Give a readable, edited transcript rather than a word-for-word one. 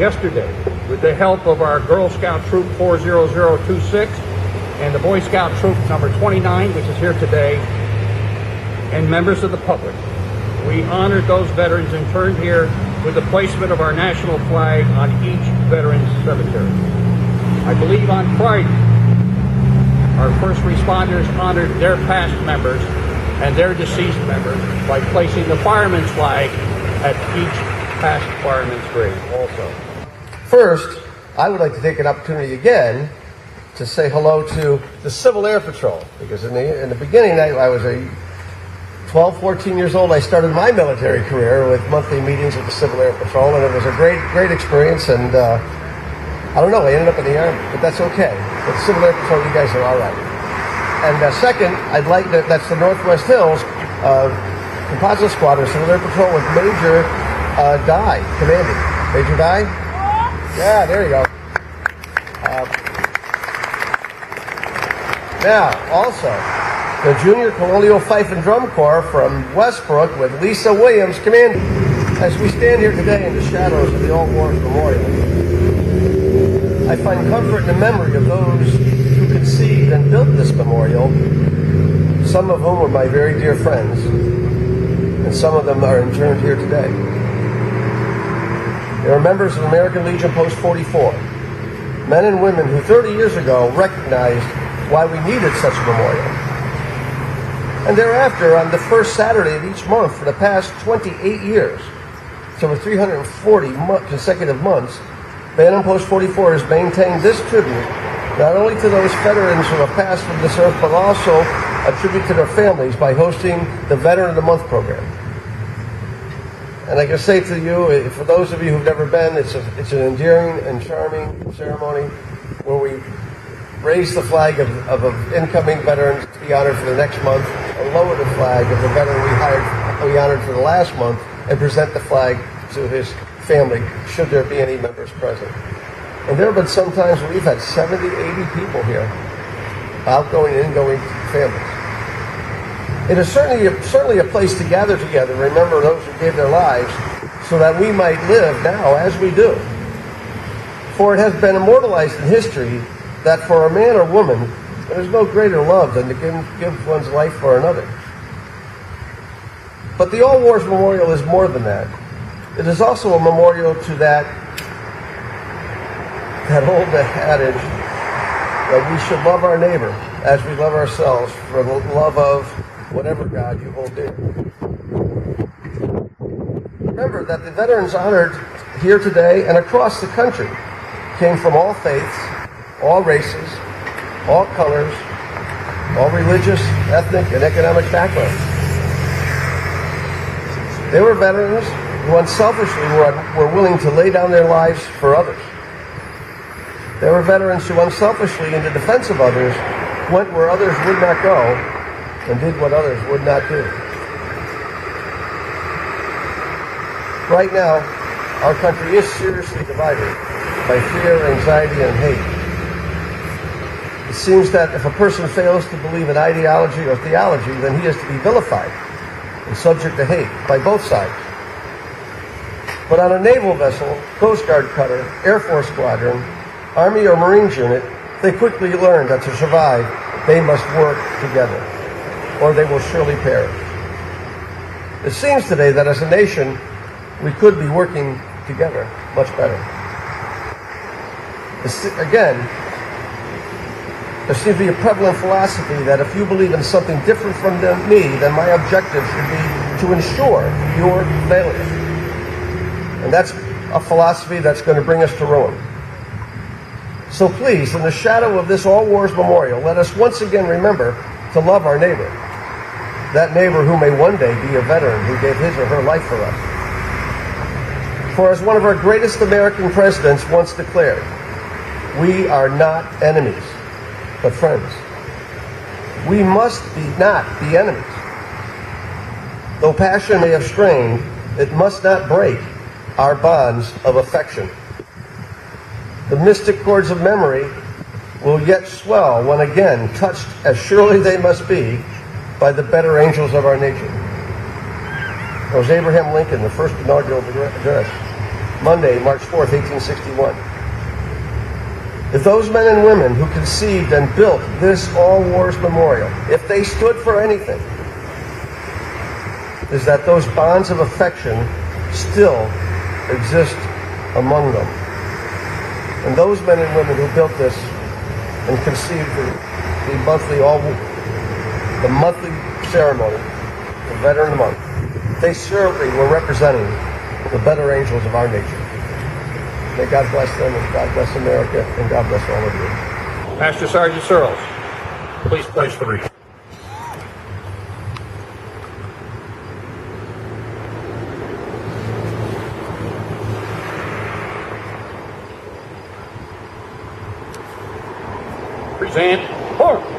yesterday with the help of our Girl Scout Troop 40026 and the Boy Scout Troop number 29, which is here today, and members of the public. We honored those veterans and turned here with the placement of our national flag on each veteran's cemetery. I believe on Friday, our first responders honored their past members and their deceased members by placing the fireman's flag at each past fireman's grave also. First, I would like to take an opportunity again to say hello to the Civil Air Patrol, because in the beginning, I was 12, 14 years old. I started my military career with monthly meetings with the Civil Air Patrol, and it was a great experience, and I don't know, I ended up in the Army, but that's okay. But the Civil Air Patrol, you guys are all right. And second, I'd like to, that's the Northwest Hills Composite Squadron, Civil Air Patrol with Major Dye, commanding. Major Dye? Yeah, there you go. Now, also, the Junior Colonial Fife and Drum Corps from Westbrook with Lisa Williams commanding. As we stand here today in the shadows of the All Wars Memorial, I find comfort in the memory of those who conceived and built this memorial, some of whom were my very dear friends, and some of them are interned here today. They are members of American Legion Post 44, men and women who 30 years ago recognized why we needed such a memorial. And thereafter, on the first Saturday of each month for the past 28 years, so for 340 consecutive months, Bantam Post 44 has maintained this tribute not only to those veterans who have passed from this earth, but also a tribute to their families by hosting the Veteran of the Month program. And I can say to you, for those of you who've never been, it's an endearing and charming ceremony where we raise the flag of an incoming veteran to be honored for the next month, and lower the flag of the veteran we honored for the last month, and present the flag to his family, should there be any members present. And there have been some times where we've had 70, 80 people here, outgoing and ingoing families. It is certainly a place to gather together, remember those who gave their lives, so that we might live now as we do. For it has been immortalized in history that for a man or woman, there is no greater love than to give one's life for another. But the All Wars Memorial is more than that. It is also a memorial to that old adage that we should love our neighbor as we love ourselves, for the love of whatever God you hold dear. Remember that the veterans honored here today and across the country came from all faiths, all races, all colors, all religious, ethnic, and economic backgrounds. They were veterans who unselfishly were willing to lay down their lives for others. They were veterans who unselfishly, in the defense of others, went where others would not go and did what others would not do. Right now, our country is seriously divided by fear, anxiety, and hate. It seems that if a person fails to believe in ideology or theology, then he is to be vilified and subject to hate by both sides. But on a naval vessel, Coast Guard cutter, Air Force squadron, Army or Marines unit, they quickly learn that to survive, they must work together, or they will surely perish. It seems today that as a nation, we could be working together much better. Again, there seems to be a prevalent philosophy that if you believe in something different from me, then my objective should be to ensure your failure. And that's a philosophy that's going to bring us to ruin. So please, in the shadow of this All Wars Memorial, let us once again remember to love our neighbor. That neighbor who may one day be a veteran who gave his or her life for us. For as one of our greatest American presidents once declared, we are not enemies, but friends. We must not be enemies. Though passion may have strained, it must not break our bonds of affection. The mystic chords of memory will yet swell when again touched, as surely they must be, by the better angels of our nation. It was Abraham Lincoln, the first inaugural address. Monday, March 4th, 1861. If those men and women who conceived and built this All Wars Memorial, if they stood for anything, is that those bonds of affection still exist among them. And those men and women who built this and conceived the monthly ceremony, the Veteran Month, they certainly were representing the better angels of our nation. May God bless them, and God bless America, and God bless all of you. Master Sergeant Searles, please place the wreath. Present. Forward.